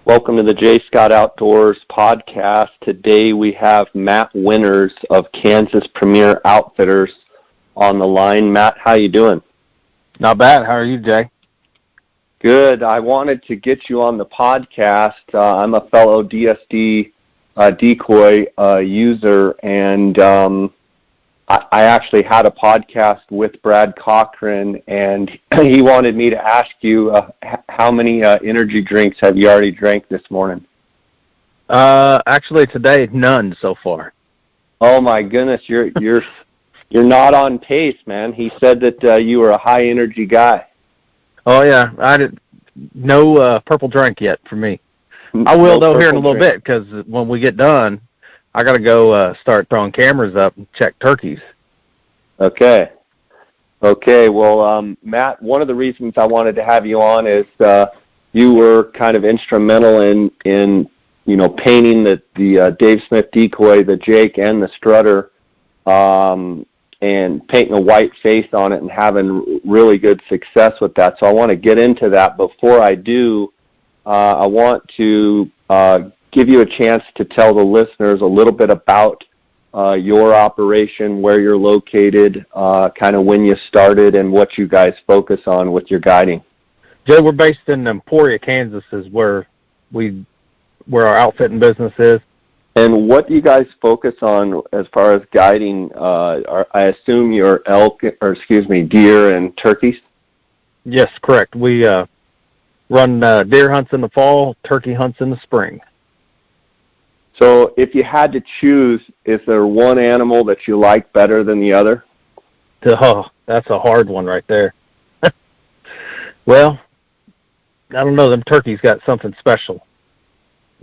Welcome to the J. Scott Outdoors podcast. Today we have Matt Winters of Kansas Premier Outfitters on the line. Matt, how you doing? Not bad. How are you, Jay? Good. I wanted to get you on the podcast. I'm a fellow DSD Decoy user, and I actually had a podcast with Brad Cochran, and he wanted me to ask you how many energy drinks have you already drank this morning? Actually today, none so far. Oh my goodness, you're not on pace, man. He said that you were a high energy guy. Oh yeah, no purple drink yet for me. I will though here in a little bit, because when we get done, I got to go start throwing cameras up and check turkeys. Okay. Well, Matt, one of the reasons I wanted to have you on is you were kind of instrumental in painting the Dave Smith Decoy, the Jake, and the Strutter, and painting a white face on it and having really good success with that. So I want to get into that. Before I do, I want to give you a chance to tell the listeners a little bit about your operation, where you're located, kind of when you started, and what you guys focus on with your guiding. Jay, we're based in Emporia, Kansas, is where our outfitting business is. And what do you guys focus on as far as guiding? I assume your deer and turkeys? Yes, correct. We run deer hunts in the fall, turkey hunts in the spring. So if you had to choose, is there one animal that you like better than the other? Oh, that's a hard one right there. Well, I don't know. Them turkeys got something special.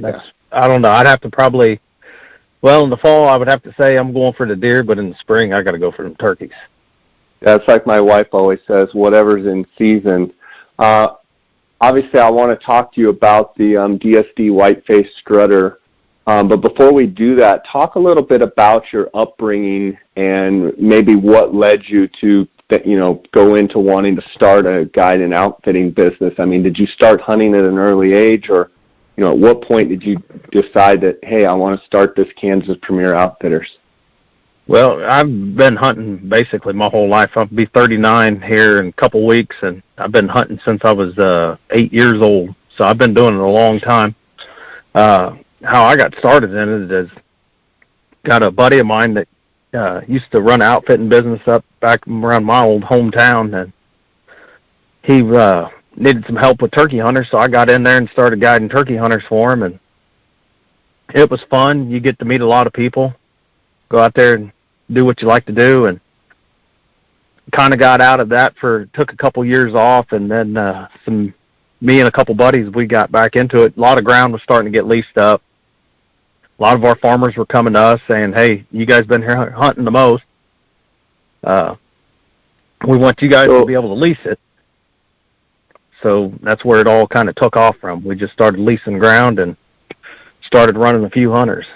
I don't know. I'd have to in the fall, I would have to say I'm going for the deer, but in the spring, I got to go for them turkeys. That's like my wife always says, whatever's in season. Obviously, I want to talk to you about the DSD whiteface strutter. But before we do that, talk a little bit about your upbringing and maybe what led you to, go into wanting to start a guide and outfitting business. I mean, did you start hunting at an early age, or, at what point did you decide that, hey, I want to start this Kansas Premier Outfitters? Well, I've been hunting basically my whole life. I'll be 39 here in a couple weeks, and I've been hunting since I was 8 years old. So I've been doing it a long time. How I got started in it is, got a buddy of mine that used to run an outfitting business up back around my old hometown, and he needed some help with turkey hunters, so I got in there and started guiding turkey hunters for him, and it was fun. You get to meet a lot of people, go out there and do what you like to do, and kind of got out of that took a couple years off, and then me and a couple buddies, we got back into it. A lot of ground was starting to get leased up. A lot of our farmers were coming to us saying, hey, you guys been here hunting the most. We want you guys to be able to lease it. So that's where it all kind of took off from. We just started leasing ground and started running a few hunters.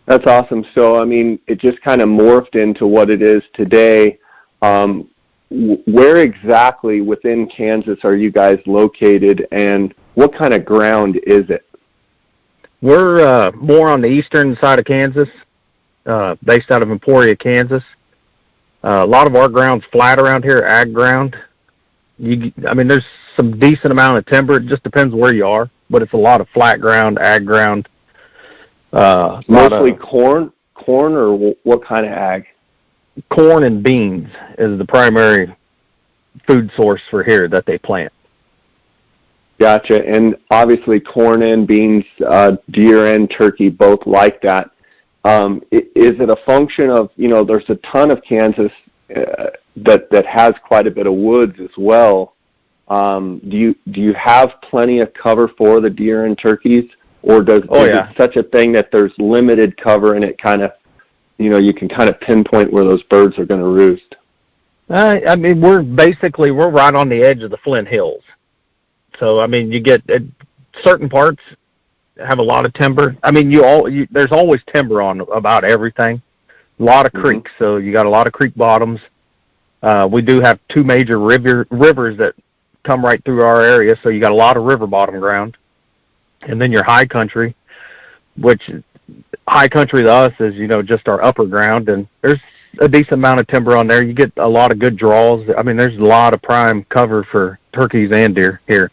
That's awesome. So, I mean, it just kind of morphed into what it is today. Where exactly within Kansas are you guys located, and what kind of ground is it? We're more on the eastern side of Kansas, based out of Emporia, Kansas. A lot of our ground's flat around here, ag ground. There's some decent amount of timber. It just depends where you are, but it's a lot of flat ground, ag ground. Mostly corn, or what kind of ag? Corn and beans is the primary food source for here that they plant. Gotcha. And obviously corn and beans, deer and turkey both like that. Is it a function of, there's a ton of Kansas that has quite a bit of woods as well. Do you have plenty of cover for the deer and turkeys, or is it such a thing that there's limited cover and it kind of, you can kind of pinpoint where those birds are going to roost? We're right on the edge of the Flint Hills. So, you get certain parts have a lot of timber. There's always timber on about everything. A lot of creeks, so you got a lot of creek bottoms. We do have two major rivers that come right through our area, so you got a lot of river bottom ground. And then your high country, which high country to us is, just our upper ground, and there's a decent amount of timber on there. You get a lot of good draws. I mean, there's a lot of prime cover for turkeys and deer here.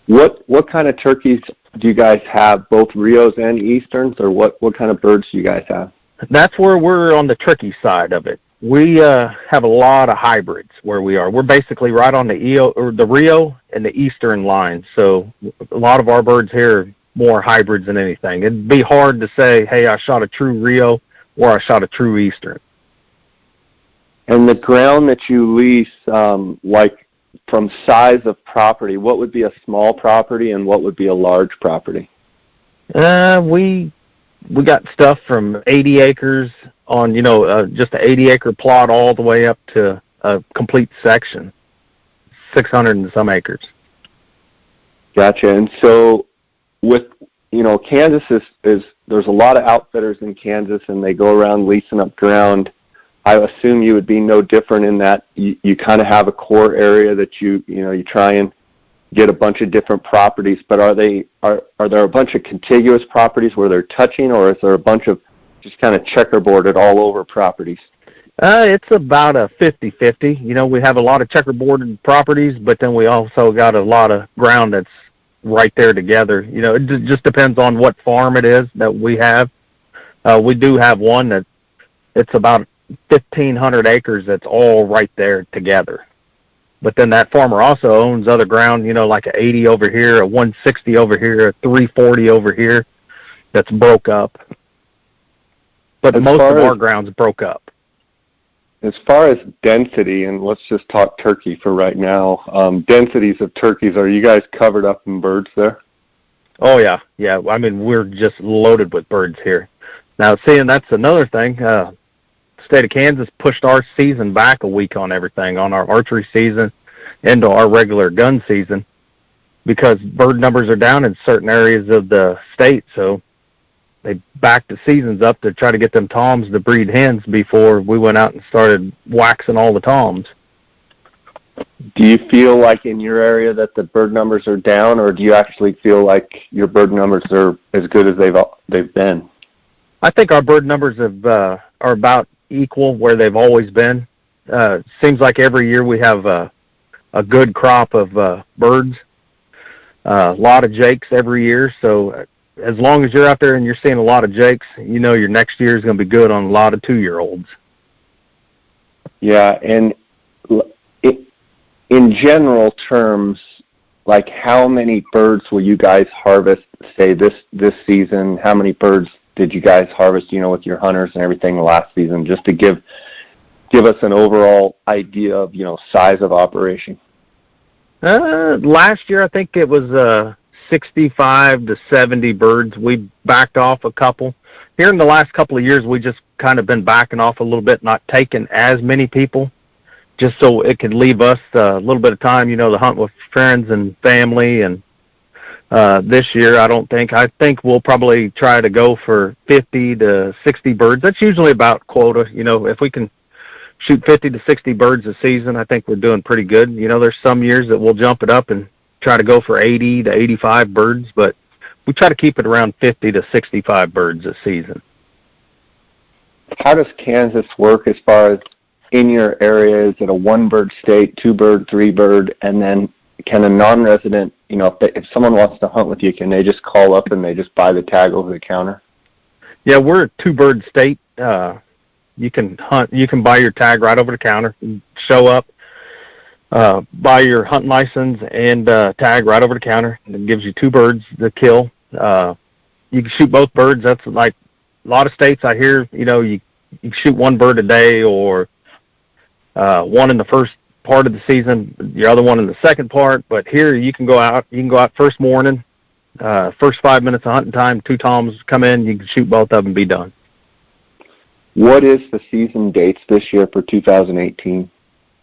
What kind of turkeys do you guys have, both Rios and Easterns, or what kind of birds do you guys have? That's where we're on the tricky side of it. We have a lot of hybrids where we are. We're basically right on the Rio and the Eastern line. So a lot of our birds here are more hybrids than anything. It'd be hard to say, hey, I shot a true Rio or I shot a true Eastern. And the ground that you lease, like from size of property, what would be a small property and what would be a large property? We got stuff from 80 acres on, just an 80-acre plot all the way up to a complete section, 600 and some acres. Gotcha. And so with, Kansas is there's a lot of outfitters in Kansas, and they go around leasing up ground. I assume you would be no different in that you kind of have a core area that you try and get a bunch of different properties, but are there a bunch of contiguous properties where they're touching, or is there a bunch of just kind of checkerboarded all over properties? It's about a 50-50. We have a lot of checkerboarded properties, but then we also got a lot of ground that's right there together. It just depends on what farm it is that we have. We do have one that it's about 1,500 acres that's all right there together. But then that farmer also owns other ground, like a 80 over here, a 160 over here, a 340 over here that's broke up. But most of our ground's broke up. As far as density, and let's just talk turkey for right now, densities of turkeys, are you guys covered up in birds there? Oh, yeah. Yeah, I mean, we're just loaded with birds here. Now, seeing that's another thing, the state of Kansas pushed our season back a week on everything, on our archery season into our regular gun season, because bird numbers are down in certain areas of the state, so they backed the seasons up to try to get them toms to breed hens before we went out and started waxing all the toms. Do you feel like in your area that the bird numbers are down, or do you actually feel like your bird numbers are as good as they've been? I think our bird numbers are about equal where they've always been. Seems like every year we have a good crop of birds, a lot of jakes every year. So as long as you're out there and you're seeing a lot of jakes, your next year is going to be good on a lot of 2-year-olds. Yeah, and in general terms, like how many birds will you guys harvest, say, this season? How many birds did you guys harvest, with your hunters and everything last season, just to give us an overall idea of, size of operation? Last year, I think it was 65 to 70 birds. We backed off a couple. Here in the last couple of years, we just kind of been backing off a little bit, not taking as many people, just so it could leave us a little bit of time, to hunt with friends and family. And this year, I think we'll probably try to go for 50 to 60 birds. That's usually about quota. If we can shoot 50 to 60 birds a season, I think we're doing pretty good. There's some years that we'll jump it up and try to go for 80 to 85 birds, but we try to keep it around 50 to 65 birds a season. How does Kansas work as far as in your area? Is it a 1-bird state, 2-bird, 3-bird, and then can a non-resident, if someone wants to hunt with you, can they just call up and they just buy the tag over the counter? Yeah, we're a 2-bird state. You can hunt. You can buy your tag right over the counter. Show up, buy your hunting license and tag right over the counter. It gives you 2 birds to kill. You can shoot both birds. That's like a lot of states I hear. You shoot 1 bird a day, or one in the first part of the season, your other one in the second part. But here you can go out. You can go out first morning, first 5 minutes of hunting time. 2 toms come in. You can shoot both of them and be done. What is the season dates this year for 2018?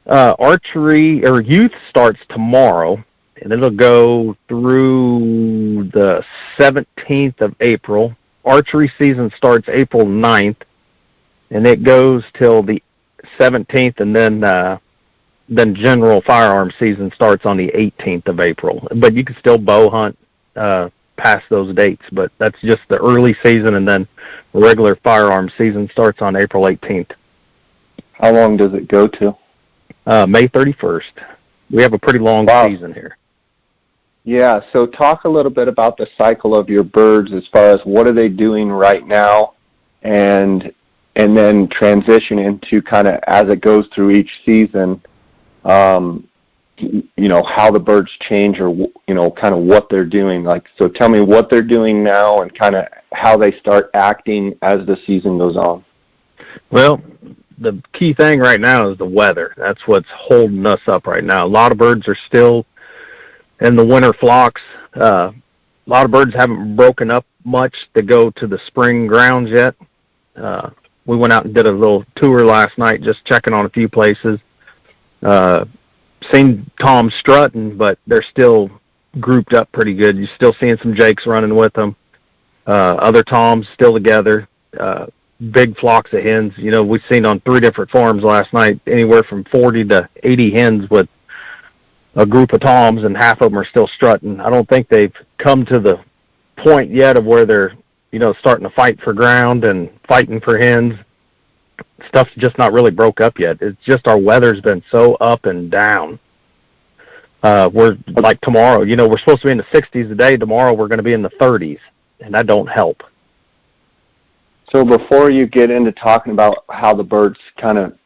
Archery or youth starts tomorrow, and it'll go through the 17th of April. Archery season starts April 9th, and it goes till the 17th, and then general firearm season starts on the 18th of April. But you can still bow hunt past those dates, but that's just the early season, and then the regular firearm season starts on April 18th. How long does it go to? May 31st. We have a pretty long season here. Yeah, so talk a little bit about the cycle of your birds as far as what are they doing right now, and then transition into kind of as it goes through each season, how the birds change, or, kind of what they're doing. Like, so tell me what they're doing now and kind of how they start acting as the season goes on. Well, the key thing right now is the weather. That's what's holding us up right now. A lot of birds are still in the winter flocks. A lot of birds haven't broken up much to go to the spring grounds yet. We went out and did a little tour last night, just checking on a few places. Seen toms strutting, but they're still grouped up pretty good. You're still seeing some jakes running with them. Other toms still together. Big flocks of hens. We've seen on 3 different farms last night anywhere from 40 to 80 hens with a group of toms, and half of them are still strutting. I don't think they've come to the point yet of where they're, starting to fight for ground and fighting for hens. Stuff's just not really broke up yet. It's just our weather's been so up and down. We're like tomorrow, we're supposed to be in the 60s today. Tomorrow we're going to be in the 30s, and that don't help. So before you get into talking about how the birds kind of,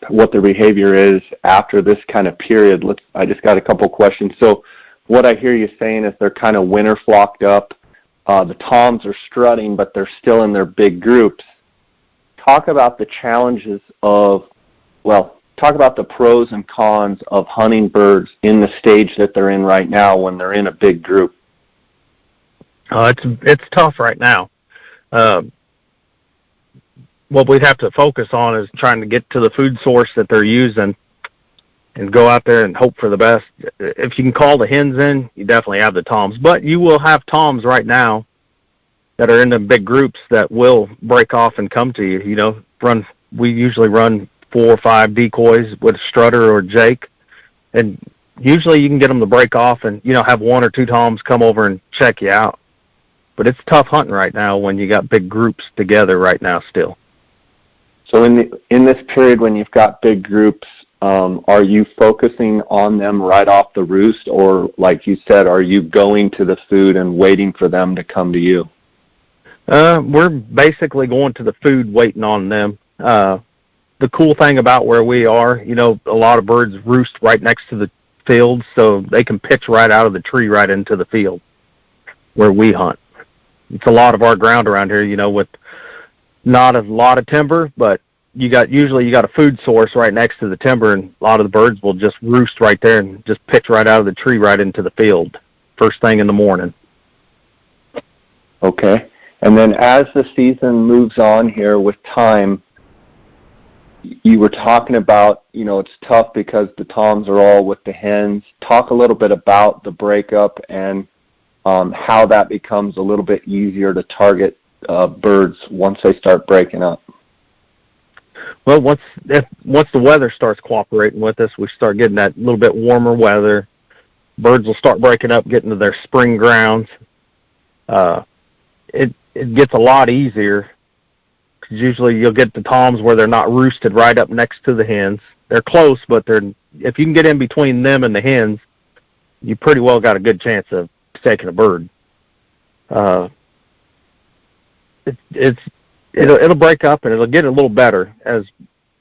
what their behavior is after this kind of period, I just got a couple questions. So what I hear you saying is they're kind of winter flocked up. The toms are strutting, but they're still in their big groups. Talk about the challenges talk about the pros and cons of hunting birds in the stage that they're in right now when they're in a big group. It's tough right now. What we'd have to focus on is trying to get to the food source that they're using and go out there and hope for the best. If you can call the hens in, you definitely have the toms. But you will have toms right now that are in the big groups that will break off and come to you. We usually run 4 or 5 decoys with a strutter or jake, and usually you can get them to break off and, have 1 or 2 toms come over and check you out. But it's tough hunting right now when you got big groups together right now still. So in this period when you've got big groups, are you focusing on them right off the roost, or like you said, are you going to the food and waiting for them to come to you? We're basically going to the food, waiting on them. The cool thing about where we are, a lot of birds roost right next to the field, so they can pitch right out of the tree right into the field where we hunt. It's a lot of our ground around here, with not a lot of timber, but usually you got a food source right next to the timber, and a lot of the birds will just roost right there and just pitch right out of the tree right into the field first thing in the morning. Okay. And then as the season moves on here with time, you were talking about, it's tough because the toms are all with the hens. Talk a little bit about the breakup and how that becomes a little bit easier to target birds once they start breaking up. Well, once the weather starts cooperating with us, we start getting that little bit warmer weather. Birds will start breaking up, getting to their spring grounds. It gets a lot easier, because usually you'll get the toms where they're not roosted right up next to the hens. They're close, but if you can get in between them and the hens, you pretty well got a good chance of taking a bird. It'll break up and it'll get a little better,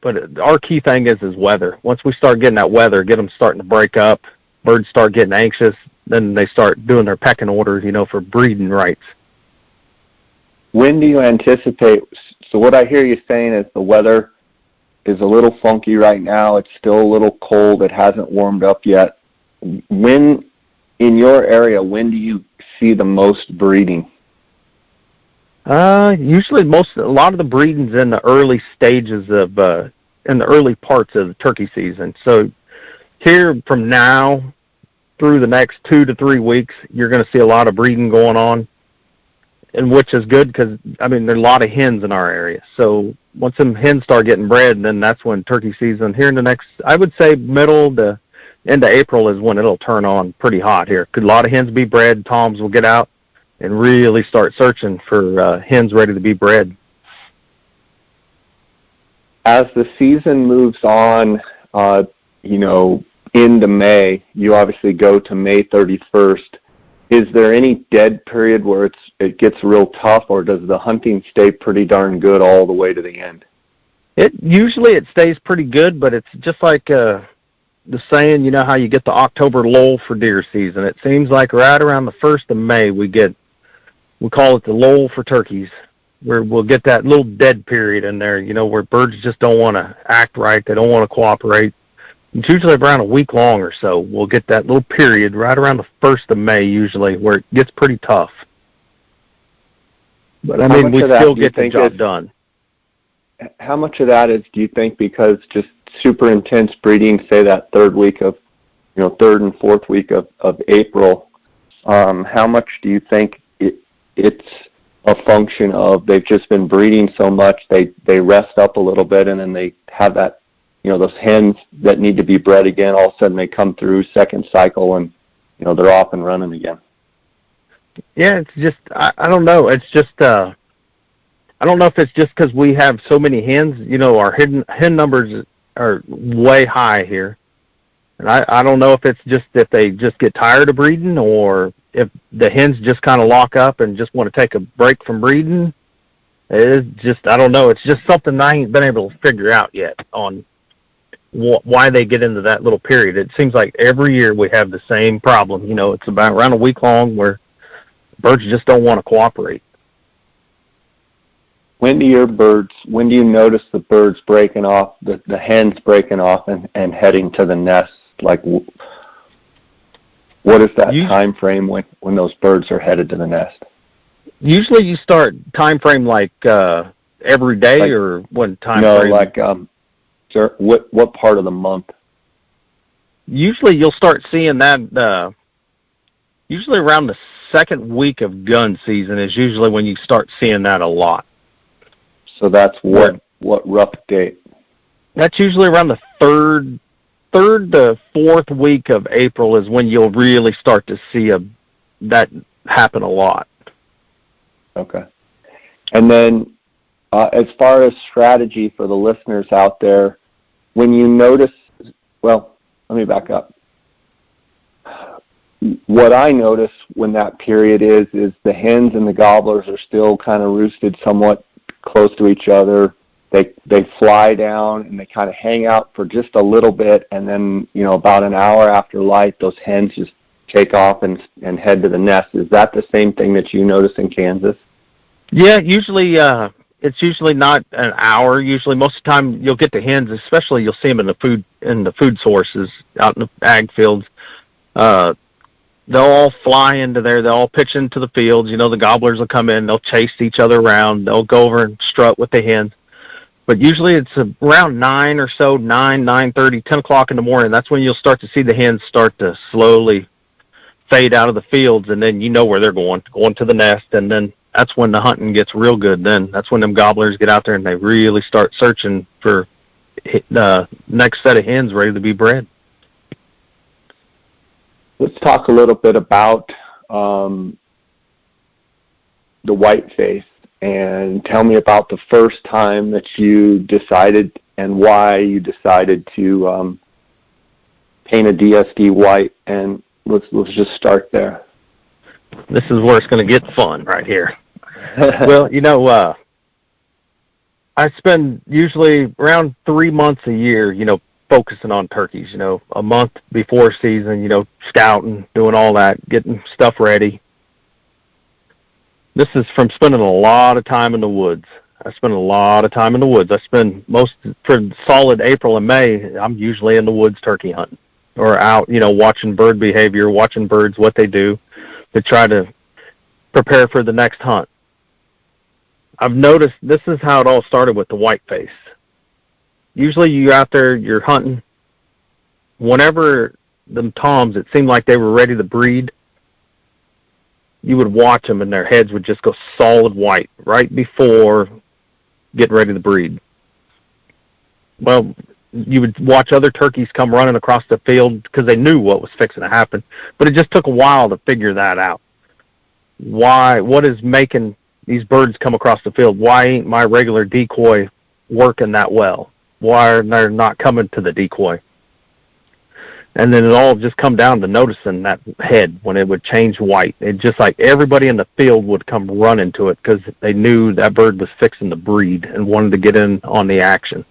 but our key thing is weather. Once we start getting that weather, get them starting to break up, birds start getting anxious, then they start doing their pecking orders, for breeding rights. When do you anticipate? So what I hear you saying is the weather is a little funky right now. It's still a little cold. It hasn't warmed up yet. When, in your area, when do you see the most breeding? Usually a lot of the breeding's in the early stages of, in the early parts of the turkey season. So here from now through the next 2 to 3 weeks, you're going to see a lot of breeding going on, and which is good because, there are a lot of hens in our area. So once them hens start getting bred, then that's when turkey season, here in the next, I would say middle to into April is when it'll turn on pretty hot here. Could a lot of hens be bred? Toms will get out and really start searching for hens ready to be bred. As the season moves on, into May, you obviously go to May 31st. Is there any dead period where it gets real tough, or does the hunting stay pretty darn good all the way to the end? Usually it stays pretty good, but it's just like the saying, how you get the October lull for deer season. It seems like right around the 1st of May we call it the lull for turkeys, where we'll get that little dead period in there, where birds just don't want to act right. They don't want to cooperate. It's usually around a week long or so. We'll get that little period right around the 1st of May usually where it gets pretty tough. But, we still get the job done. How much of that is, do you think, because just super intense breeding, say that third and fourth week of April, how much do you think it's a function of they've just been breeding so much, they rest up a little bit, and then they have that, those hens that need to be bred again, all of a sudden they come through second cycle and, they're off and running again? Yeah, it's just, I don't know. It's just, I don't know if it's just because we have so many hens. Our hen numbers are way high here. And I don't know if it's just that they just get tired of breeding, or if the hens just kind of lock up and just want to take a break from breeding. It's just, I don't know. It's just something I ain't been able to figure out yet on why they get into that little period. It seems like every year we have the same problem. It's about around a week long where birds just don't want to cooperate. When do you notice the birds breaking off, the hens breaking off and heading to the nest? Like, what is that time frame when those birds are headed to the nest? Usually you start time frame like every day, or when time frame? No, like, sir, what part of the month? Usually you'll start seeing that, usually around the second week of gun season is usually when you start seeing that a lot. So that's what rough date? That's usually around the third to fourth week of April is when you'll really start to see that happen a lot. Okay. And then as far as strategy for the listeners out there, when you notice, well, let me back up. What I notice when that period is the hens and the gobblers are still kind of roosted somewhat close to each other. They fly down and they kind of hang out for just a little bit, and then about an hour after light, those hens just take off and head to the nest. Is that the same thing that you notice in Kansas? Yeah, usually it's usually not an hour. Usually, most of the time, you'll get the hens, especially you'll see them in the food sources out in the ag fields. They'll all fly into there. They'll all pitch into the fields. The gobblers will come in. They'll chase each other around. They'll go over and strut with the hens. But usually it's around 9 or so, 9:30, 10 o'clock in the morning. That's when you'll start to see the hens start to slowly fade out of the fields, and then where they're going to the nest, and then that's when the hunting gets real good. Then that's when them gobblers get out there and they really start searching for the next set of hens ready to be bred. Let's talk a little bit about the whiteface, and tell me about the first time that you decided and why you decided to paint a DSD white, and let's just start there. This is where it's going to get fun right here. Well, I spend usually around 3 months a year, focusing on turkeys, a month before season, scouting, doing all that, getting stuff ready. This is from spending a lot of time in the woods. I spend a lot of time in the woods. I spend for solid April and May, I'm usually in the woods turkey hunting or out, watching bird behavior, watching birds, what they do to try to prepare for the next hunt. I've noticed this is how it all started with the whiteface. Usually you're out there, you're hunting. Whenever them toms, it seemed like they were ready to breed, you would watch them and their heads would just go solid white right before getting ready to breed. Well, you would watch other turkeys come running across the field because they knew what was fixing to happen. But it just took a while to figure that out. What is making these birds come across the field? Why ain't my regular decoy working that well? Why are they not coming to the decoy? And then it all just come down to noticing that head when it would change white. It just like everybody in the field would come running to it because they knew that bird was fixing to breed and wanted to get in on the action.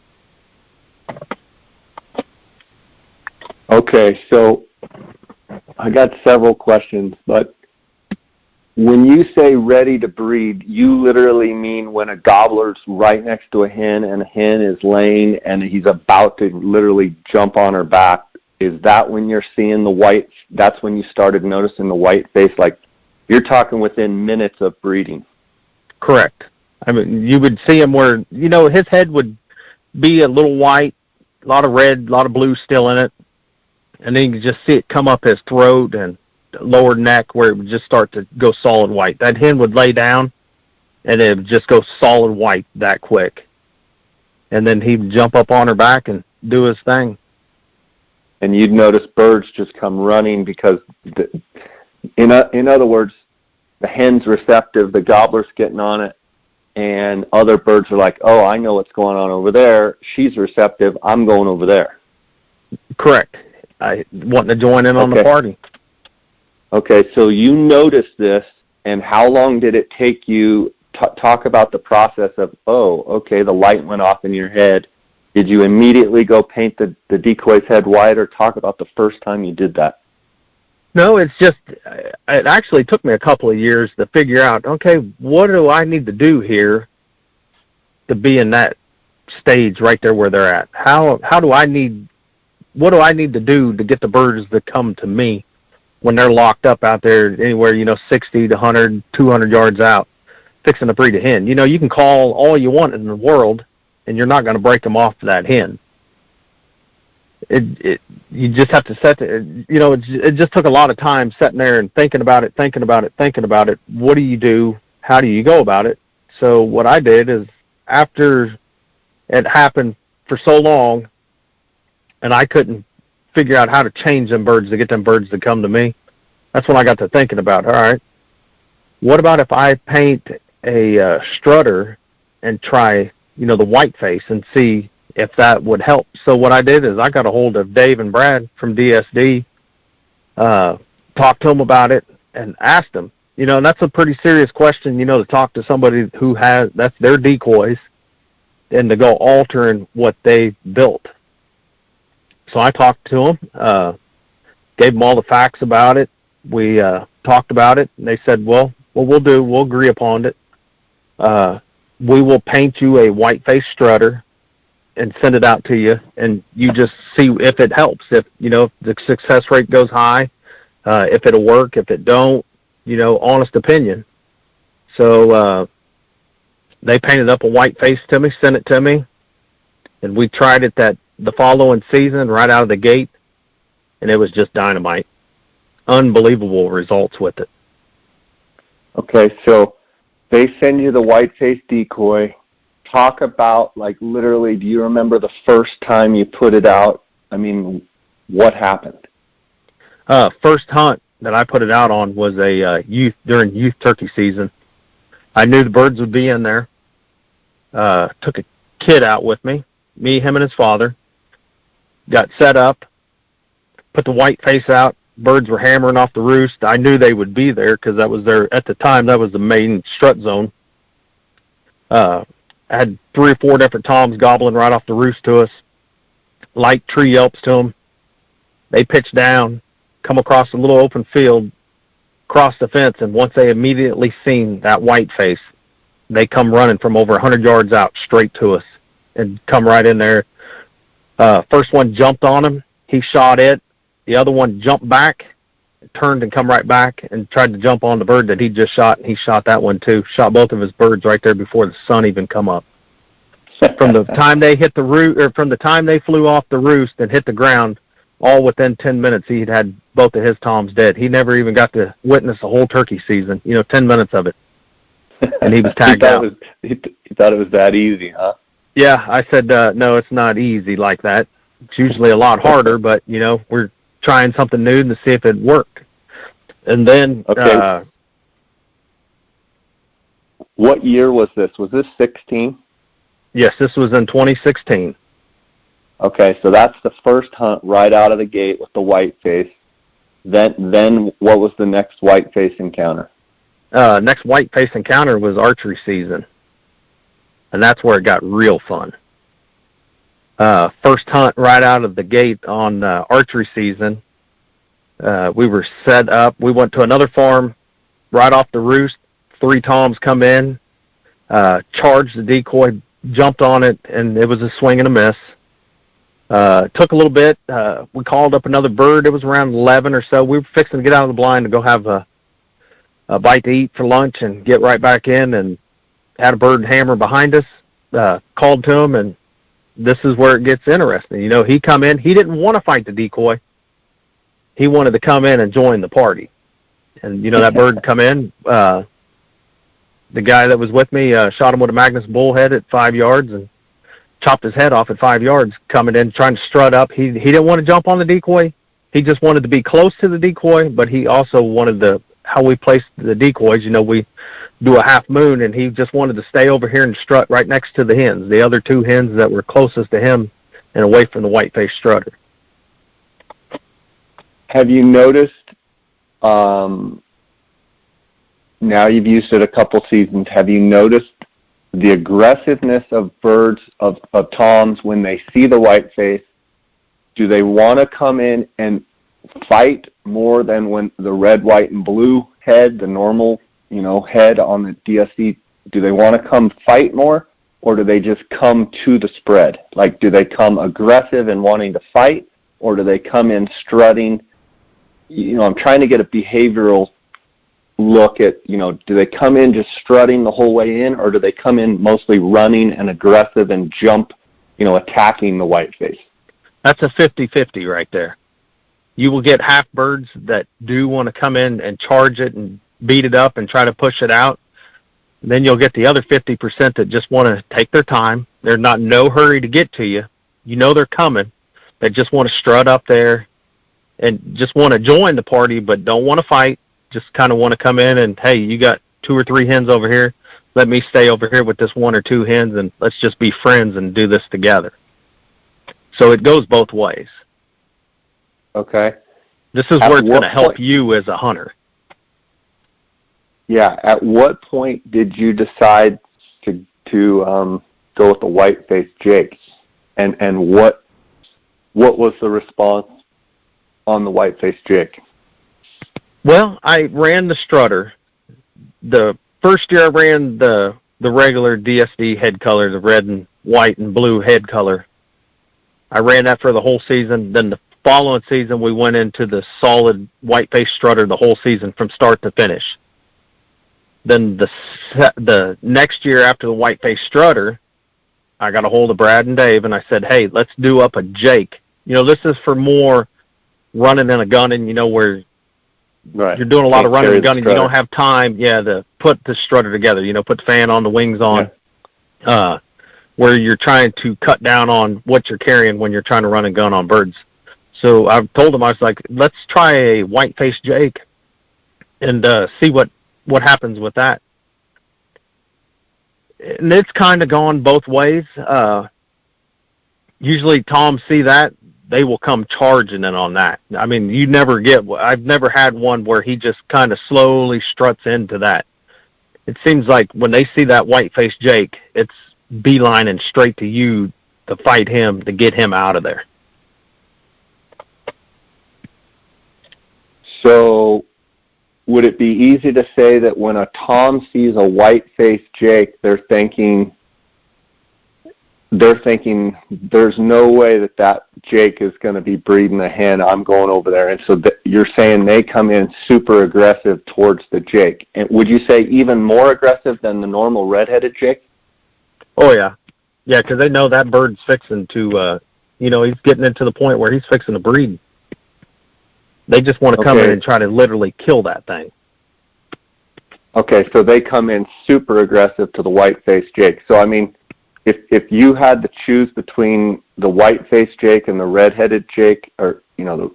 Okay, so I got several questions, but when you say ready to breed, you literally mean when a gobbler's right next to a hen and a hen is laying and he's about to literally jump on her back. Is that when you're seeing the white? That's when you started noticing the white face? Like, you're talking within minutes of breeding. Correct. I mean, you would see him where, his head would be a little white, a lot of red, a lot of blue still in it. And then you could just see it come up his throat and lower neck where it would just start to go solid white. That hen would lay down, and it would just go solid white that quick. And then he'd jump up on her back and do his thing. And you'd notice birds just come running because, in other words, the hen's receptive, the gobbler's getting on it, and other birds are like, oh, I know what's going on over there. She's receptive. I'm going over there. Correct. I wanting to join in on the party. Okay, so you noticed this, and how long did it take you? Talk about the process of, oh, okay, the light went off in your head. Did you immediately go paint the decoy's head white, or talk about the first time you did that? No, it actually took me a couple of years to figure out, okay, what do I need to do here to be in that stage right there where they're at? What do I need to do to get the birds to come to me when they're locked up out there anywhere, 60 to 100, 200 yards out, fixing to breed a hen? You can call all you want in the world, and you're not going to break them off to that hen. You just have to it just took a lot of time sitting there and thinking about it. What do you do? How do you go about it? So what I did is, after it happened for so long, and I couldn't figure out how to change them birds to get them birds to come to me, that's when I got to thinking about, all right, what about if I paint a strutter and try, the white face and see if that would help? So what I did is I got a hold of Dave and Brad from DSD, talked to them about it, and asked them, and that's a pretty serious question, to talk to somebody who that's their decoys, and to go altering what they built. So I talked to them, gave them all the facts about it. We talked about it, and they said, well, we'll agree upon it. We will paint you a white face strutter and send it out to you, and you just see if it helps. If the success rate goes high, if it'll work. If it don't, honest opinion. So they painted up a white face to me, sent it to me, and we tried it the following season right out of the gate, and it was just dynamite. Unbelievable results with it. Okay, so they send you the white face decoy. Talk about, literally, do you remember the first time you put it out? I mean, what happened? First hunt that I put it out on was during youth turkey season. I knew the birds would be in there. Took a kid out with me, him, and his father. Got set up, put the white face out. Birds were hammering off the roost. I knew they would be there because that was at the time, that was the main strut zone. I had 3 or 4 different toms gobbling right off the roost to us. Light tree yelps to them. They pitch down, come across a little open field, cross the fence, and once they immediately seen that white face, they come running from over 100 yards out straight to us and come right in there. First one jumped on him. He shot it. The other one jumped back, turned and come right back and tried to jump on the bird that he just shot, and he shot that one too. Shot both of his birds right there before the sun even come up. From the time they hit the roost, or from the time they flew off the roost and hit the ground, all within 10 minutes, he'd had both of his toms dead. He never even got to witness the whole turkey season, 10 minutes of it. And he was tagged out. He thought it was that easy, huh? Yeah, I said, no, it's not easy like that. It's usually a lot harder, but, we're trying something new to see if it worked. And then... Okay. What year was this? Was this 16? Yes, this was in 2016. Okay, so that's the first hunt right out of the gate with the whiteface. Then what was the next whiteface encounter? Next whiteface encounter was archery season, and that's where it got real fun. First hunt right out of the gate on archery season. We were set up. We went to another farm right off the roost. 3 toms come in, charged the decoy, jumped on it, and it was a swing and a miss. Took a little bit. We called up another bird. It was around 11 or so. We were fixing to get out of the blind to go have a bite to eat for lunch and get right back in, and had a bird hammer behind us. Called to him, and this is where it gets interesting. He come in. He didn't want to fight the decoy. He wanted to come in and join the party. And, that bird come in. The guy that was with me shot him with a Magnus bullhead at 5 yards and chopped his head off at 5 yards, coming in, trying to strut up. He didn't want to jump on the decoy. He just wanted to be close to the decoy, but he also wanted how we placed the decoys. We do a half moon, and he just wanted to stay over here and strut right next to the hens, the other 2 hens that were closest to him and away from the white-faced strutter. Have you noticed, now you've used it a couple seasons, have you noticed the aggressiveness of birds, of toms, when they see the whiteface? Do they want to come in and fight more than when the red, white, and blue head, the normal, head on the DSD, do they want to come fight more, or do they just come to the spread? Like, do they come aggressive and wanting to fight, or do they come in strutting? I'm trying to get a behavioral look at, do they come in just strutting the whole way in, or do they come in mostly running and aggressive and jump, attacking the whiteface? That's a 50-50 right there. You will get half birds that do want to come in and charge it and beat it up and try to push it out. Then you'll get the other 50% that just want to take their time. They're not in no hurry to get to you. They're coming. They just want to strut up there and just want to join the party, but don't want to fight. Just kind of want to come in and, hey, you got 2 or 3 hens over here. Let me stay over here with this 1 or 2 hens, and let's just be friends and do this together. So it goes both ways. Okay. This is where it's going to help you as a hunter. Yeah. At what point did you decide to go with the white-faced Jake? And what was the response on the white-faced Jake? Well, I ran the Strutter. The first year I ran the regular DSD head color, the red and white and blue head color. I ran that for the whole season. Then the following season, we went into the solid white-faced Strutter the whole season from start to finish. Then the next year after the white-faced Strutter, I got a hold of Brad and Dave, and I said, hey, let's do up a Jake. This is for more running and a gunning, where right. You're doing a lot of running and gunning. You don't have time, to put the Strutter together, put the fan on, the wings on, where you're trying to cut down on what you're carrying when you're trying to run and gun on birds. So I told him, I was like, let's try a white-faced Jake and see what happens with that. And it's kind of gone both ways. Usually toms see that, they will come charging in on that. I mean, I've never had one where he just kind of slowly struts into that. It seems like when they see that white-faced Jake, it's beelining straight to you to fight him, to get him out of there. So would it be easy to say that when a tom sees a white-faced Jake, they're thinking there's no way that Jake is going to be breeding a hen. I'm going over there. And so you're saying they come in super aggressive towards the Jake. And would you say even more aggressive than the normal red-headed Jake? Oh, yeah. Yeah, because they know that bird's fixing to, he's getting into the point where he's fixing to breed. They just want to come in and try to literally kill that thing. Okay, so they come in super aggressive to the white-faced Jake. So, I mean, if you had to choose between the white-faced Jake and the red-headed Jake, or the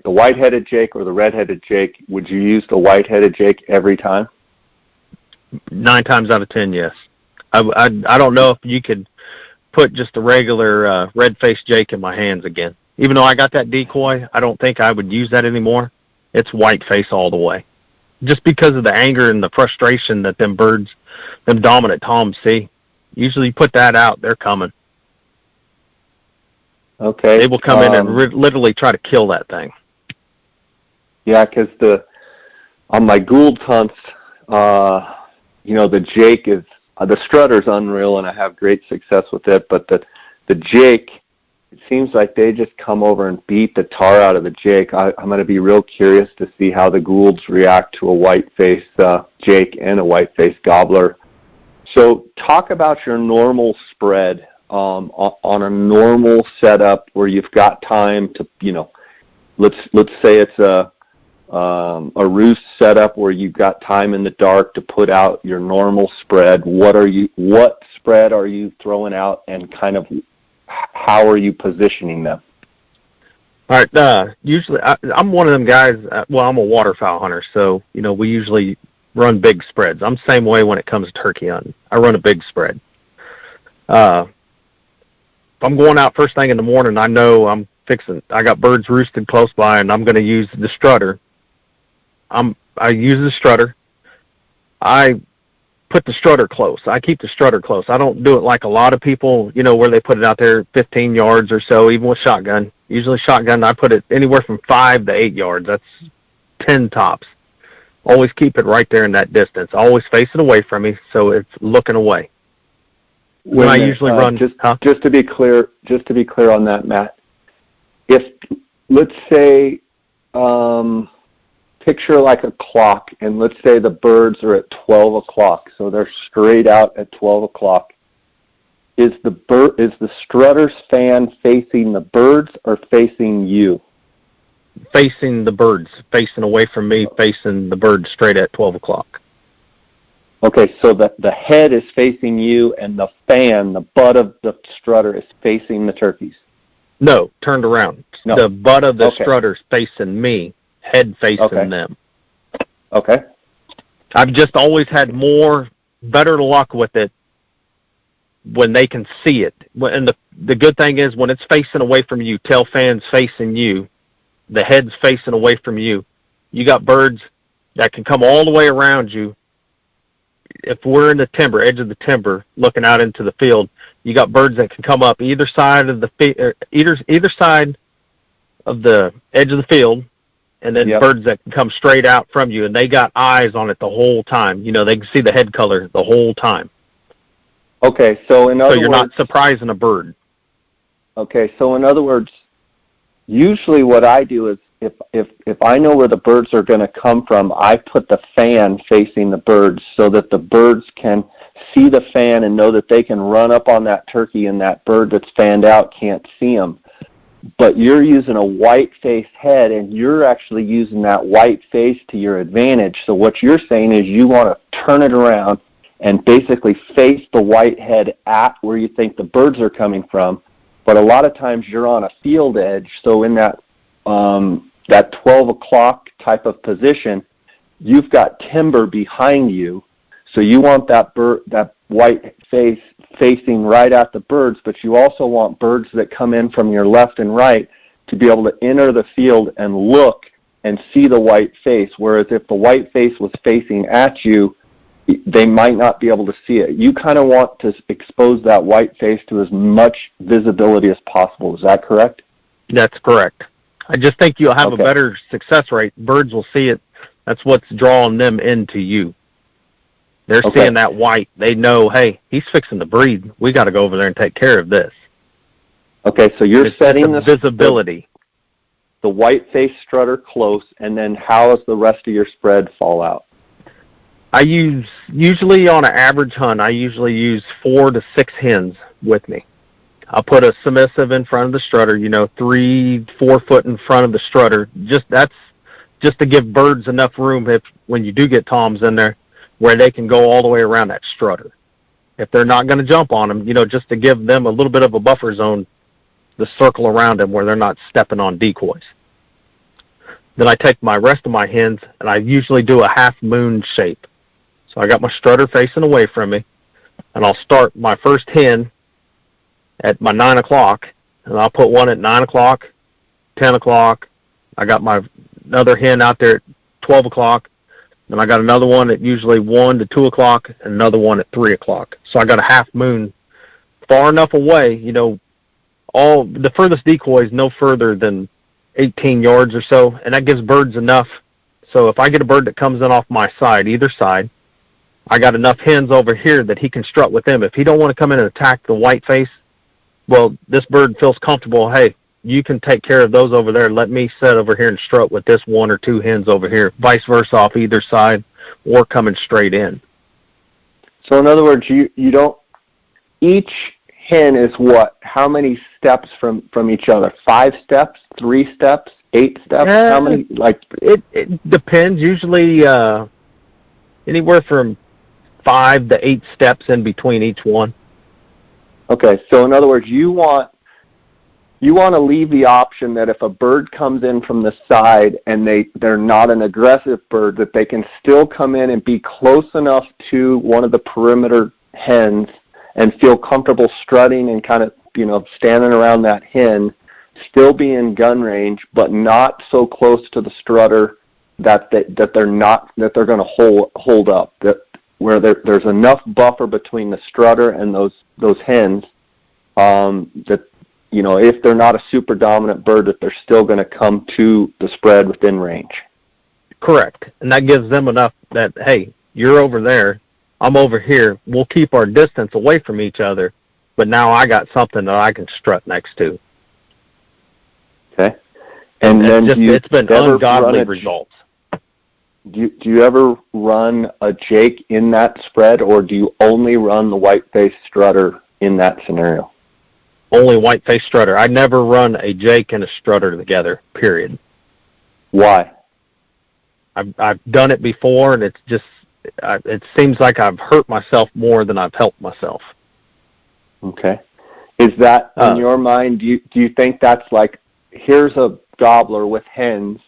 white-headed Jake or the red-headed Jake, would you use the white-headed Jake every time? 9 times out of 10, yes. I don't know if you could put just a regular red-faced Jake in my hands again. Even though I got that Decoy, I don't think I would use that anymore. It's white-face all the way. Just because of the anger and the frustration that them birds, them dominant toms see. Usually you put that out, they're coming. Okay. They will come in and literally try to kill that thing. Yeah, because on my Gould hunts, the Jake is, the Strutter's unreal, and I have great success with it, but the Jake, it seems like they just come over and beat the tar out of the Jake. I'm going to be real curious to see how the Goulds react to a white-faced Jake and a white-faced Gobbler. So talk about your normal spread on a normal setup where you've got time to, let's say it's a roost setup where you've got time in the dark to put out your normal spread. What spread are you throwing out, and kind of how are you positioning them? All right. Usually, I'm one of them guys. I'm a waterfowl hunter, so we usually run big spreads. I'm the same way when it comes to turkey hunting. I run a big spread. If I'm going out first thing in the morning, I know I got birds roosted close by, and I'm going to use the Strutter. I use the Strutter. I put the Strutter close. I keep the Strutter close. I don't do it like a lot of people, where they put it out there 15 yards or so, even with shotgun. Usually shotgun, I put it anywhere from 5 to 8 yards. That's 10 tops. Always keep it right there in that distance. Always face it away from me, so it's looking away. When I usually run, just to be clear on that, Matt. If let's say, picture like a clock, and let's say the birds are at 12 o'clock, so they're straight out at 12 o'clock. Is the Strutter's fan facing the birds or facing you? Facing the birds, facing away from me, facing the birds straight at 12 o'clock. Okay, so the head is facing you, and the fan, the butt of the Strutter, is facing the turkeys. No, turned around. No. The butt of the Strutter's facing me, head facing them. Okay. I've just always had better luck with it when they can see it. And the good thing is when it's facing away from you, tail fan's facing you, the head's facing away from you, you got birds that can come all the way around you. If we're in the timber, edge of the timber, looking out into the field, you got birds that can come up either side of either side of the edge of the field, and then birds that can come straight out from you, and they got eyes on it the whole time. They can see the head color the whole time. Okay, so in other words, you're not surprising a bird. Okay, so in other words, usually what I do is if I know where the birds are going to come from, I put the fan facing the birds so that the birds can see the fan and know that they can run up on that turkey, and that bird that's fanned out can't see them. But you're using a white face head, and you're actually using that white face to your advantage. So what you're saying is you want to turn it around and basically face the white head at where you think the birds are coming from. But a lot of times you're on a field edge, so in that 12 o'clock type of position, you've got timber behind you, so you want that white face facing right at the birds, but you also want birds that come in from your left and right to be able to enter the field and look and see the white face, whereas if the white face was facing at you, they might not be able to see it. You kind of want to expose that white face to as much visibility as possible. Is that correct? That's correct. I just think you'll have a better success rate. Birds will see it. That's what's drawing them into you. They're seeing that white. They know, hey, he's fixing to breed. We got to go over there and take care of this. Okay, so you're setting the visibility. The white face Strutter close, and then how does the rest of your spread fall out? I usually on an average hunt, I usually use 4 to 6 hens with me. I'll put a submissive in front of the Strutter, 3-4 foot in front of the Strutter. That's just to give birds enough room when you do get toms in there where they can go all the way around that Strutter. if they're not going to jump on them, just to give them a little bit of a buffer zone to circle around them where they're not stepping on decoys. Then I take my rest of my hens, and I usually do a half moon shape. So I got my strutter facing away from me, and I'll start my first hen at my 9 o'clock, and I'll put one at 9 o'clock, 10 o'clock. I got my another hen out there at 12 o'clock, and I got another one at usually 1 to 2 o'clock, and another one at 3 o'clock. So I got a half moon far enough away, all the furthest decoy is no further than 18 yards or so, and that gives birds enough. So if I get a bird that comes in off my side, either side, I got enough hens over here that he can strut with them. If he don't want to come in and attack the white face, well, this bird feels comfortable. Hey, you can take care of those over there. Let me sit over here and strut with this 1 or 2 hens over here, vice versa off either side, or coming straight in. So in other words, you don't, each hen is what? How many steps from each other? 5 steps? 3 steps? 8 steps? How many? It depends. Usually anywhere from 5 to 8 steps in between each one. Okay, so in other words, you want to leave the option that if a bird comes in from the side and they're not an aggressive bird, that they can still come in and be close enough to one of the perimeter hens and feel comfortable strutting and kind of, standing around that hen, still be in gun range, but not so close to the strutter that they're going to hold up. That where there's enough buffer between the strutter and those hens that if they're not a super dominant bird, that they're still going to come to the spread within range. Correct, and that gives them enough that, hey, you're over there, I'm over here. We'll keep our distance away from each other, but now I got something that I can strut next to. Okay. And then it's been ungodly results. Do you ever run a Jake in that spread, or do you only run the white-faced strutter in that scenario? Only white-faced strutter. I never run a Jake and a strutter together, period. Why? I've done it before, and it's just, it seems like I've hurt myself more than I've helped myself. Okay. Is that, in your mind, do you think that's like, here's a gobbler with hens,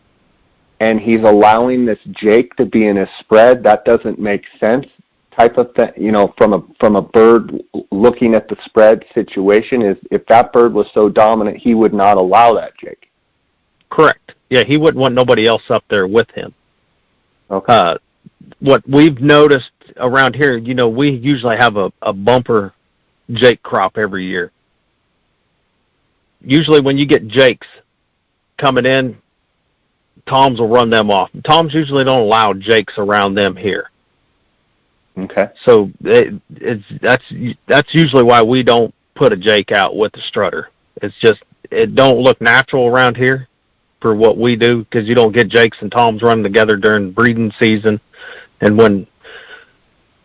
and he's allowing this Jake to be in his spread? That doesn't make sense type of thing, from a bird looking at the spread situation, is if that bird was so dominant, he would not allow that Jake. Correct. Yeah, he wouldn't want nobody else up there with him. Okay. What we've noticed around here, we usually have a bumper Jake crop every year. Usually when you get Jakes coming in, Toms will run them off. Toms usually don't allow Jakes around them here. Okay. So that's usually why we don't put a Jake out with the strutter. It's just, it don't look natural around here for what we do, because you don't get Jakes and Toms running together during breeding season, and when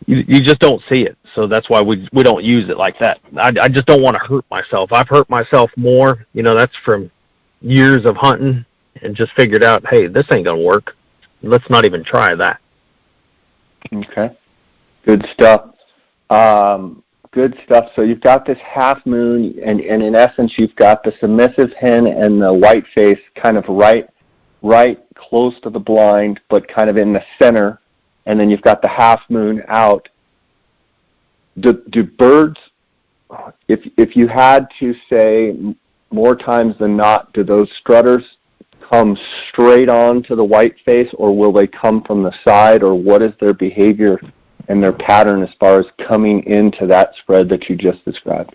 you just don't see it. So that's why we don't use it like that. I just don't want to hurt myself. I've hurt myself more. That's from years of hunting, and just figured out, hey, this ain't going to work. Let's not even try that. Okay. Good stuff. Good stuff. So you've got this half moon, and in essence, you've got the submissive hen and the white face kind of right close to the blind, but kind of in the center, and then you've got the half moon out. Do birds, if you had to say more times than not, do those strutters come straight on to the white face, or will they come from the side, or what is their behavior and their pattern as far as coming into that spread that you just described?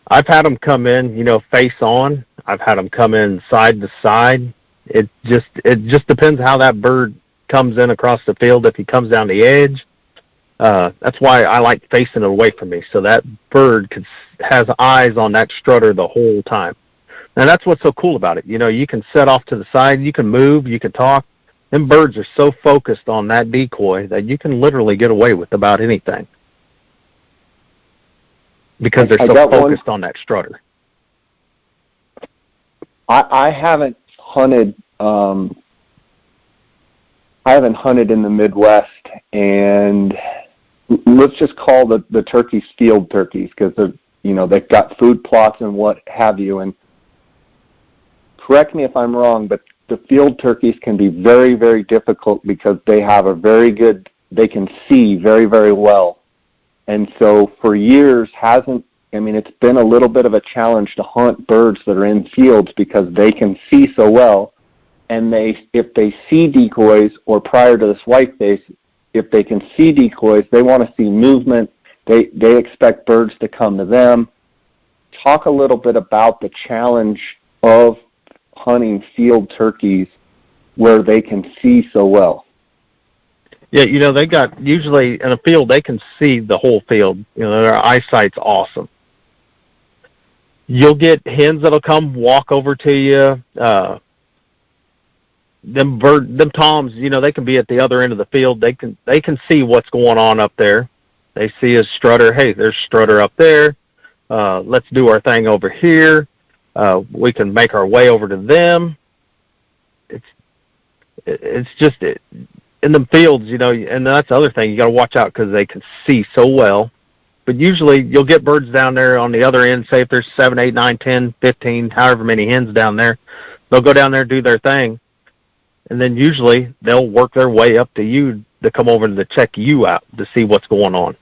I've had them come in, face on. I've had them come in side to side. It just depends how that bird comes in across the field. If he comes down the edge, that's why I like facing it away from me, so that bird has eyes on that strutter the whole time. And that's what's so cool about it. You can set off to the side, you can move, you can talk. Them birds are so focused on that decoy that you can literally get away with about anything, because they're so focused on that strutter. I haven't hunted. I haven't hunted in the Midwest, and let's just call the turkeys field turkeys, because they've got food plots and what have you. And correct me if I'm wrong, but the field turkeys can be very, very difficult because they have they can see very, very well. And so for years it's been a little bit of a challenge to hunt birds that are in fields because they can see so well. And if they see decoys, or prior to this whiteface, if they can see decoys, they want to see movement. They expect birds to come to them. Talk a little bit about the challenge of hunting field turkeys where they can see so well. Yeah, they got, usually in a field, they can see the whole field. Their eyesight's awesome. You'll get hens that'll come walk over to you. Them toms, they can be at the other end of the field. They can see what's going on up there. They see a strutter. Hey, there's Strutter up there. Let's do our thing over here. We can make our way over to them. It's just in them fields, and that's the other thing. You got to watch out because they can see so well. But usually you'll get birds down there on the other end. Say if there's 7, 8, 9, 10, 15, however many hens down there, they'll go down there and do their thing. And then usually they'll work their way up to you to come over to check you out to see what's going on.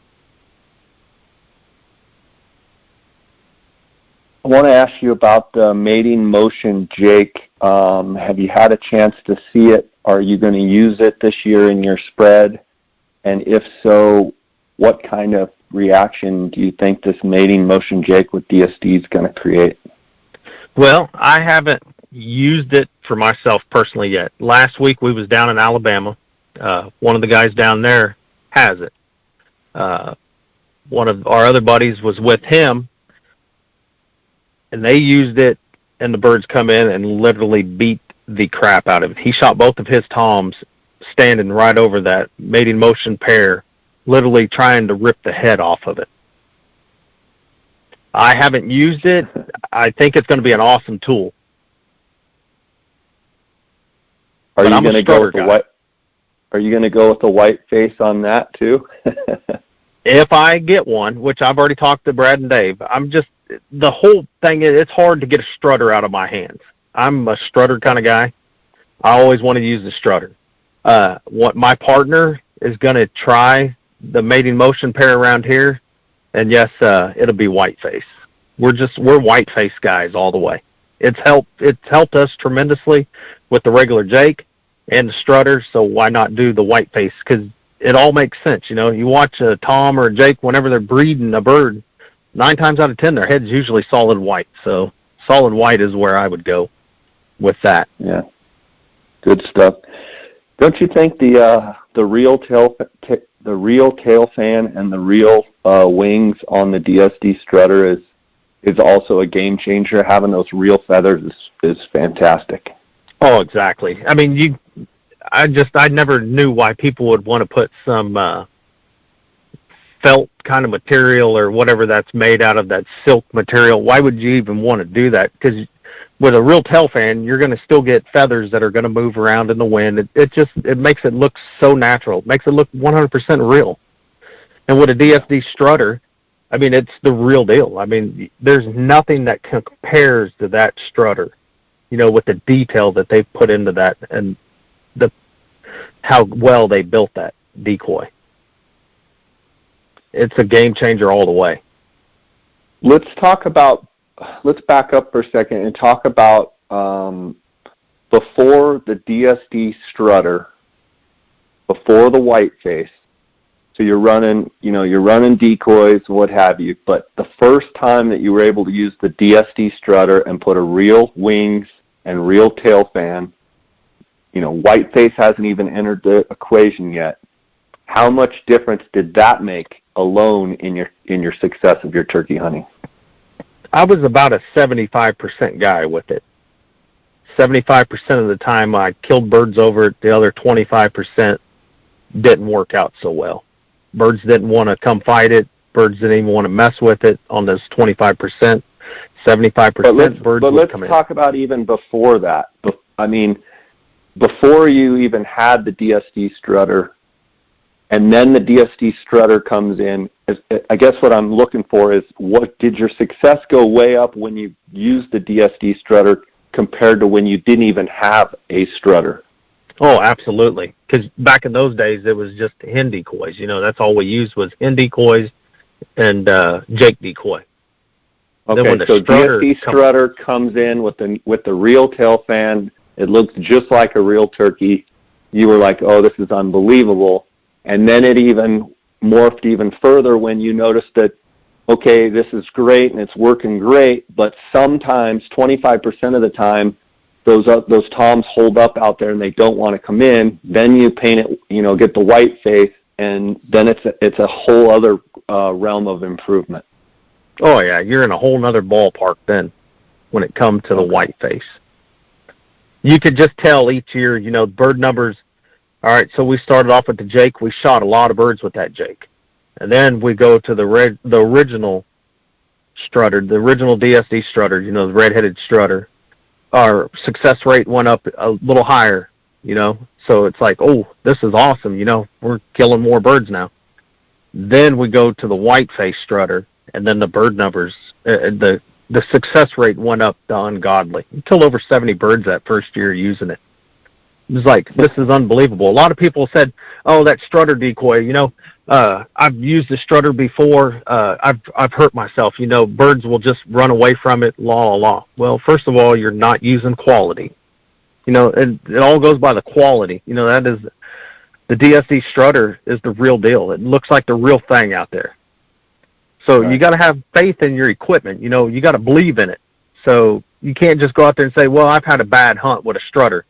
I want to ask you about the mating motion, Jake. Have you had a chance to see it? Are you going to use it this year in your spread? And if so, what kind of reaction do you think this mating motion, Jake, with DSD is going to create? Well, I haven't used it for myself personally yet. Last week we was down in Alabama. One of the guys down there has it. One of our other buddies was with him, and they used it, and the birds come in and literally beat the crap out of it. He shot both of his toms standing right over that mating motion pair, literally trying to rip the head off of it. I haven't used it. I think it's going to be an awesome tool. Are you going to go with the white face on that too? If I get one, which I've already talked to Brad and Dave, the whole thing is it's hard to get a strutter out of my hands. I'm a strutter kind of guy. I always want to use the strutter. What my partner is going to try the mating motion pair around here, and yes, it'll be white face. We're white face guys all the way. It's helped us tremendously with the regular Jake and the Strutter, so why not do the white face? Because it all makes sense. You watch a Tom or a Jake whenever they're breeding a bird, 9 times out of 10 their head's usually solid white. So solid white is where I would go with that. Yeah, good stuff. Don't you think the real tail fan and the real wings on the DSD Strutter is also a game changer? Having those real feathers is fantastic. Oh, exactly. I mean, I never knew why people would want to put some felt kind of material or whatever that's made out of, that silk material. Why would you even want to do that? Because with a real tail fan, you're going to still get feathers that are going to move around in the wind. It makes it look so natural. It makes it look 100% real. And with a DSD Strutter, I mean, it's the real deal. I mean, there's nothing that compares to that Strutter, with the detail that they've put into that and how well they built that decoy. It's a game changer all the way. Let's back up for a second and talk about before the DSD Strutter, before the white face. So you're running decoys, what have you, but the first time that you were able to use the DSD Strutter and put a real wings and real tail fan, white face hasn't even entered the equation yet. How much difference did that make alone in your success of your turkey hunting? I was about a 75% guy with it. 75% of the time I killed birds over it. The other 25% didn't work out so well. Birds didn't want to come fight it. Birds didn't even want to mess with it on this 25%. 75% birds would come in. Let's talk about even before that. I mean, before you even had the DSD Strutter, and then the DSD strutter comes in. I guess what I'm looking for is, what did your success go way up when you used the DSD strutter compared to when you didn't even have a strutter? Oh, absolutely. Because back in those days, it was just hen decoys. That's all we used was hen decoys and Jake decoy. Okay, so DSD strutter comes in with the real tail fan. It looks just like a real turkey. You were like, oh, this is unbelievable. And then it even morphed even further when you noticed that, okay, this is great and it's working great, but sometimes 25% of the time, those toms hold up out there and they don't want to come in. Then you paint it, get the white face, and then it's a whole other realm of improvement. Oh yeah, you're in a whole nother ballpark then when it comes to the white face. You could just tell each year, bird numbers. All right, so we started off with the Jake. We shot a lot of birds with that Jake. And then we go to the original strutter, the original DSD strutter, the red-headed strutter. Our success rate went up a little higher, So it's like, oh, this is awesome, We're killing more birds now. Then we go to the white-faced strutter, and then the bird numbers, the success rate went up to ungodly. You killed over 70 birds that first year using it. It was like, this is unbelievable. A lot of people said, oh, that strutter decoy, I've used the strutter before. I've hurt myself. Birds will just run away from it, la. Well, first of all, you're not using quality. And it all goes by the quality. That is, the DSD strutter is the real deal. It looks like the real thing out there. So You got to have faith in your equipment. You got to believe in it. So you can't just go out there and say, well, I've had a bad hunt with a strutter,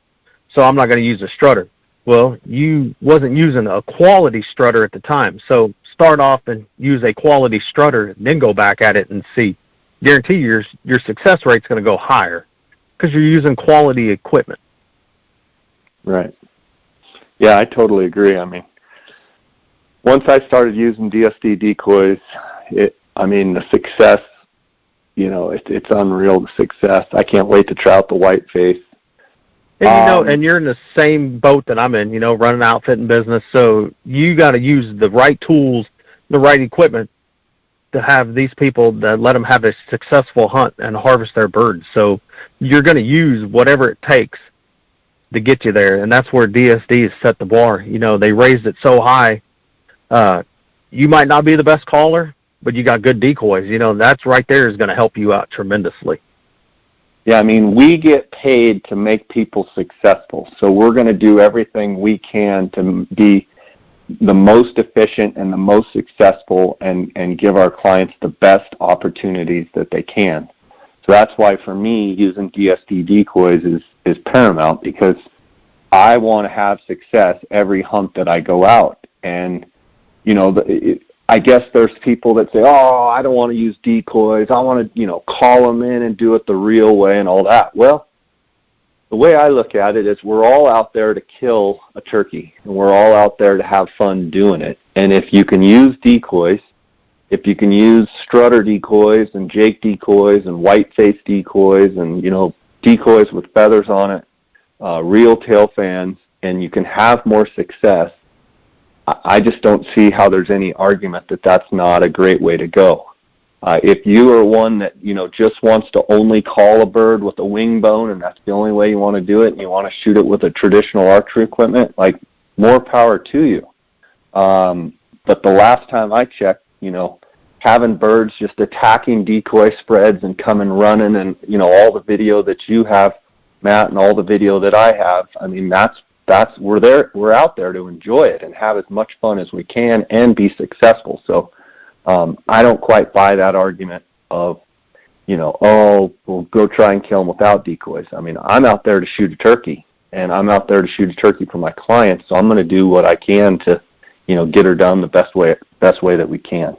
so I'm not going to use a strutter. Well, you wasn't using a quality strutter at the time. So start off and use a quality strutter, then go back at it and see. Guarantee your success rate's going to go higher because you're using quality equipment. Right. Yeah, I totally agree. I mean, once I started using DSD decoys, the success, it's unreal, the success. I can't wait to try out the white face. And and you're in the same boat that I'm in, running an outfitting business. So you got to use the right tools, the right equipment to have these people that let them have a successful hunt and harvest their birds. So you're going to use whatever it takes to get you there. And that's where DSD has set the bar. They raised it so high. You might not be the best caller, but you got good decoys. That's right there is going to help you out tremendously. Yeah, we get paid to make people successful, so we're going to do everything we can to be the most efficient and the most successful and give our clients the best opportunities that they can. So that's why, for me, using DSD decoys is paramount, because I want to have success every hunt that I go out. And, I guess there's people that say, oh, I don't want to use decoys. I want to, call them in and do it the real way and all that. Well, the way I look at it is we're all out there to kill a turkey, and we're all out there to have fun doing it. And if you can use decoys, if you can use strutter decoys and Jake decoys and white face decoys and, decoys with feathers on it, real tail fans, and you can have more success, I just don't see how there's any argument that that's not a great way to go. If you are one that, just wants to only call a bird with a wing bone and that's the only way you want to do it, and you want to shoot it with a traditional archery equipment, like, more power to you. But the last time I checked, having birds just attacking decoy spreads and coming running and, all the video that you have, Matt, and all the video that I have, we're out there to enjoy it and have as much fun as we can and be successful. So I don't quite buy that argument of, we'll go try and kill them without decoys. I'm out there to shoot a turkey, and I'm out there to shoot a turkey for my clients, so I'm going to do what I can to, get her done the best way that we can.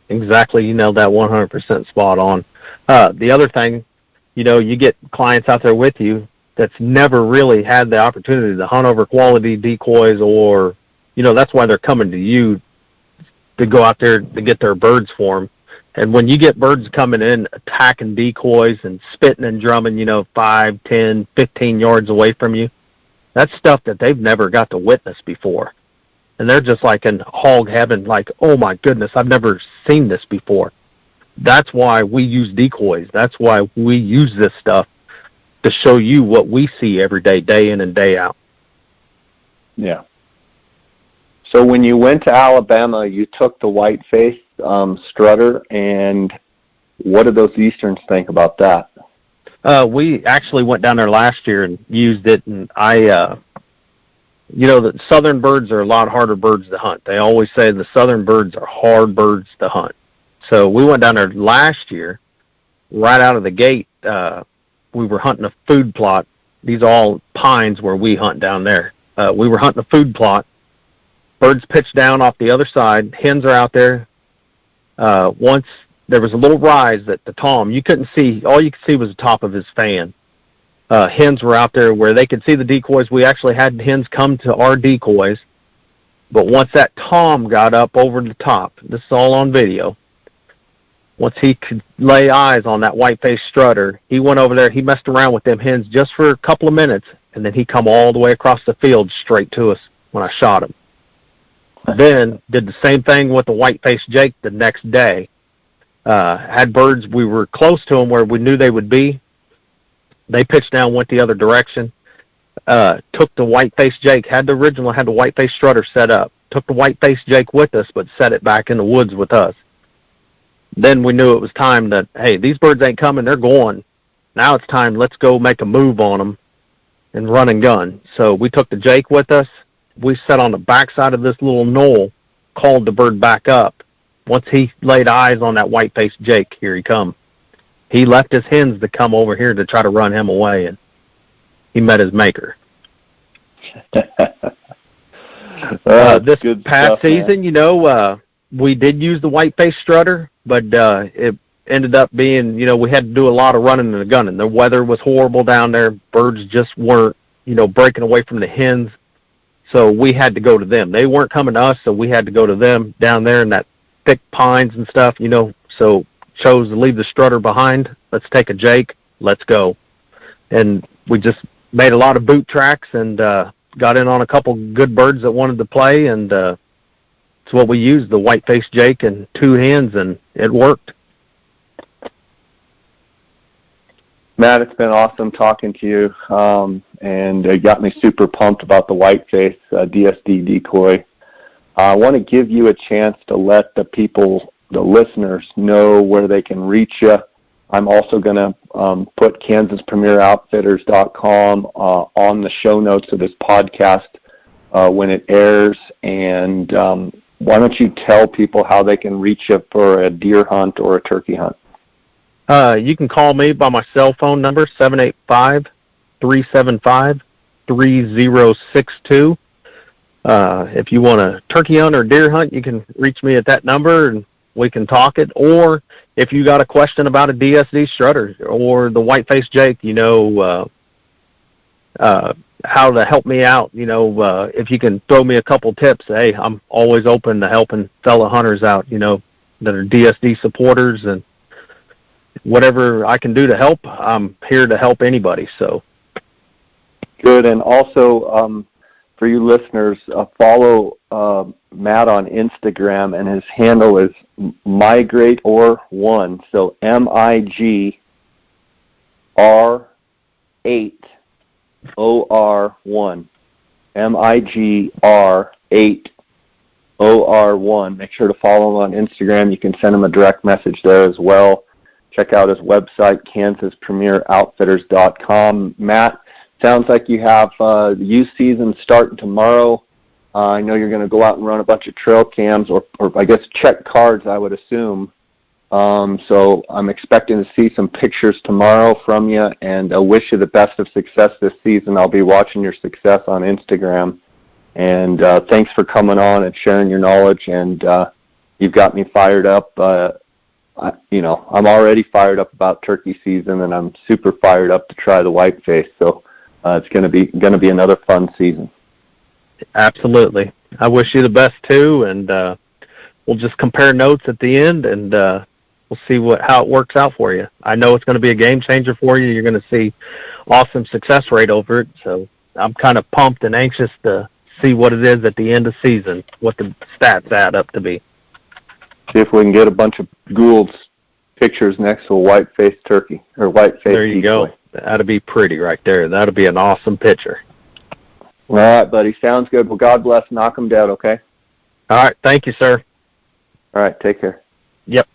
Exactly. You nailed that 100% spot on. The other thing, you get clients out there with you that's never really had the opportunity to hunt over quality decoys, or, that's why they're coming to you to go out there to get their birds for them. And when you get birds coming in, attacking decoys and spitting and drumming, 5, 10, 15 yards away from you, that's stuff that they've never got to witness before. and they're just like in hog heaven, like, oh my goodness, I've never seen this before. That's why we use decoys. That's why we use this stuff, to show you what we see every day, day in and day out. Yeah. So when you went to Alabama, you took the white-faced strutter, and what did those Easterns think about that? We actually went down there last year and used it, and the southern birds are a lot harder birds to hunt. They always say the southern birds are hard birds to hunt. So we went down there last year, right out of the gate. We were hunting a food plot. These are all pines where we hunt down there. We were hunting a food plot. Birds pitched down off the other side. Hens are out there. Once there was a little rise that the tom, you couldn't see. All you could see was the top of his fan. Hens were out there where they could see the decoys. We actually had hens come to our decoys. But once that tom got up over the top, this is all on video, once he could lay eyes on that white-faced strutter, he went over there, he messed around with them hens just for a couple of minutes, and then he come all the way across the field straight to us when I shot him. Then did the same thing with the white-faced Jake the next day. Had birds, we were close to them where we knew they would be. They pitched down, went the other direction. Took the white-faced Jake, had the white-faced strutter set up. Took the white-faced Jake with us, but set it back in the woods with us. Then we knew it was time that, hey, these birds ain't coming, they're going. Now it's time, let's go make a move on them and run and gun. So we took the Jake with us. We sat on the backside of this little knoll, called the bird back up. Once he laid eyes on that white-faced Jake, here he come. He left his hens to come over here to try to run him away, and he met his maker. This past season, we did use the white-faced strutter, but it ended up being, we had to do a lot of running and gunning. The weather was horrible down there. Birds just weren't, breaking away from the hens. So we had to go to them. They weren't coming to us, so we had to go to them down there in that thick pines and stuff, so chose to leave the strutter behind. Let's take a Jake. Let's go. And we just made a lot of boot tracks and got in on a couple good birds that wanted to play, and it's what we used, the white-faced Jake and 2 hens, and it worked. Matt, it's been awesome talking to you, and it got me super pumped about the white-faced DSD decoy. I want to give you a chance to let the people, the listeners, know where they can reach you. I'm also going to put KansasPremierOutfitters.com on the show notes of this podcast when it airs, and why don't you tell people how they can reach you for a deer hunt or a turkey hunt? You can call me by my cell phone number, 785-375-3062. If you want a turkey hunt or deer hunt, you can reach me at that number and we can talk it. Or if you got a question about a DSD strutter or the white-faced Jake, how to help me out, if you can throw me a couple tips, hey, I'm always open to helping fellow hunters out, that are DSD supporters, and whatever I can do to help, I'm here to help anybody. So good. And also, for you listeners, follow Matt on Instagram, and his handle is migrate1. So MIGR8OR1. MIGR8OR1. Make sure to follow him on Instagram. You can send him a direct message there as well. Check out his website, KansasPremierOutfitters.com. Matt, sounds like you have the youth season starting tomorrow. I know you're going to go out and run a bunch of trail cams, or I guess check cards, I would assume. So I'm expecting to see some pictures tomorrow from you, and I wish you the best of success this season. I'll be watching your success on Instagram. And thanks for coming on and sharing your knowledge, and you've got me fired up. I'm already fired up about turkey season, and I'm super fired up to try the whiteface. So it's going to be another fun season. Absolutely. I wish you the best too, and we'll just compare notes at the end, and we'll see how it works out for you. I know it's going to be a game changer for you. You're going to see awesome success rate over it. So I'm kind of pumped and anxious to see what it is at the end of season, what the stats add up to be. See if we can get a bunch of Gould's pictures next to a white-faced turkey, or white-faced There you decoy. go. That'd be pretty right there. That'd be an awesome picture. All right, buddy. Sounds good. Well, God bless. Knock 'em down, okay? All right. Thank you, sir. All right. Take care. Yep.